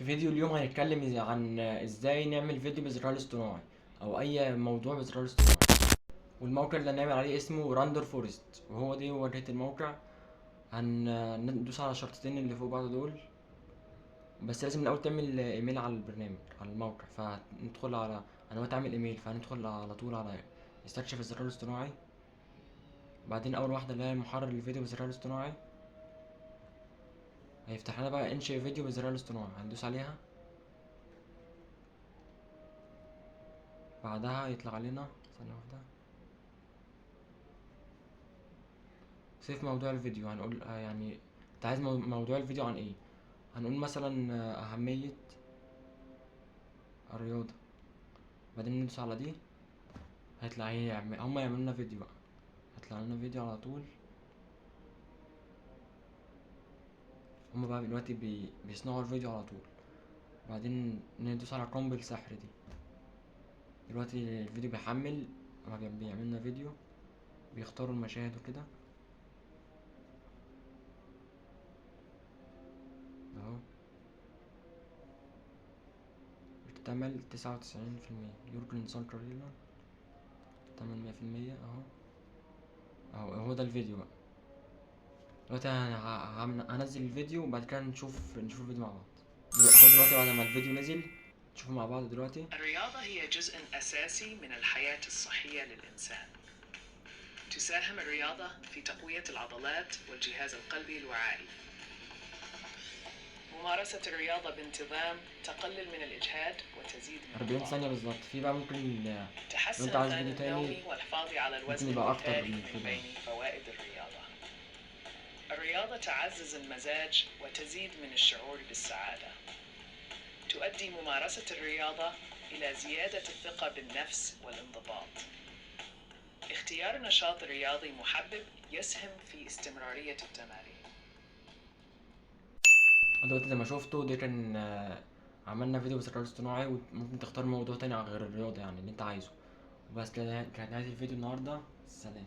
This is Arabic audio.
فيديو اليوم هنتكلم عن ازاي نعمل فيديو بالذكاء الاصطناعي او اي موضوع بالذكاء الاصطناعي. والموقع اللي هنعمل عليه اسمه راندر فورست، وهو دي واجهة الموقع. هندوس على الشرطتين اللي فوق بعض دول، بس لازم الاول تعمل ايميل على البرنامج على الموقع. فندخل على، انا دلوقتي عامل ايميل، فهندخل على طول على استكشف الذكاء الاصطناعي. بعدين اول واحدة اللي هي محرر الفيديو بالذكاء الاصطناعي، هيفتح لنا بقى انشئ فيديو بالذكاء الاصطناعي، هندوس عليها. بعدها يطلع لنا ثانية واحدة سيف موضوع الفيديو. هنقول يعني انت عايز موضوع الفيديو عن ايه. هنقول مثلا أهمية الرياضة. بعدين ندوس على دي، هيطلع هما يعملوا لنا فيديو بقى، هيطلع لنا فيديو على طول. هما بقى دلوقتي بيصنعوا الفيديو على طول. بعدين ندوس على قنبل سحر دي. دلوقتي الفيديو بيحمل، بيعمل لنا فيديو، بيختاروا المشاهد وكده اهو. اكتمل 99%. يورجن سانكر ريلا اكتمل 100% اهو. هو ده الفيديو بقى. دلوقتي هنزل الفيديو وبعد كده نشوف الفيديو مع بعض. اهو دلوقتي بعد ما الفيديو نزل نشوفه مع بعض دلوقتي. الرياضة هي جزء أساسي من الحياة الصحية للإنسان. تساهم الرياضة في تقوية العضلات والجهاز القلبي الوعائي. ممارسة الرياضة بانتظام تقلل من الإجهاد وتزيد من 40 ثانية بالظبط. في بقى ممكن لو تحسن انت عايز الغذاء فيديو تاني النومي والحفاظ على ممكن الوزن يبقى اكتر المثالي من من كده. بين فوائد الرياضة. الرياضة تعزز المزاج وتزيد من الشعور بالسعادة. تؤدي ممارسة الرياضة إلى زيادة الثقة بالنفس والانضباط. اختيار نشاط رياضي محبب يسهم في استمرارية التمارين. دلوقتي زي ما شفتوا ده كان عملنا فيديو بالذكاء الاصطناعي، وممكن تختار موضوع تاني غير الرياضة يعني اللي انت عايزه. وبس كده كانت نهاية الفيديو النهاردة. سلام.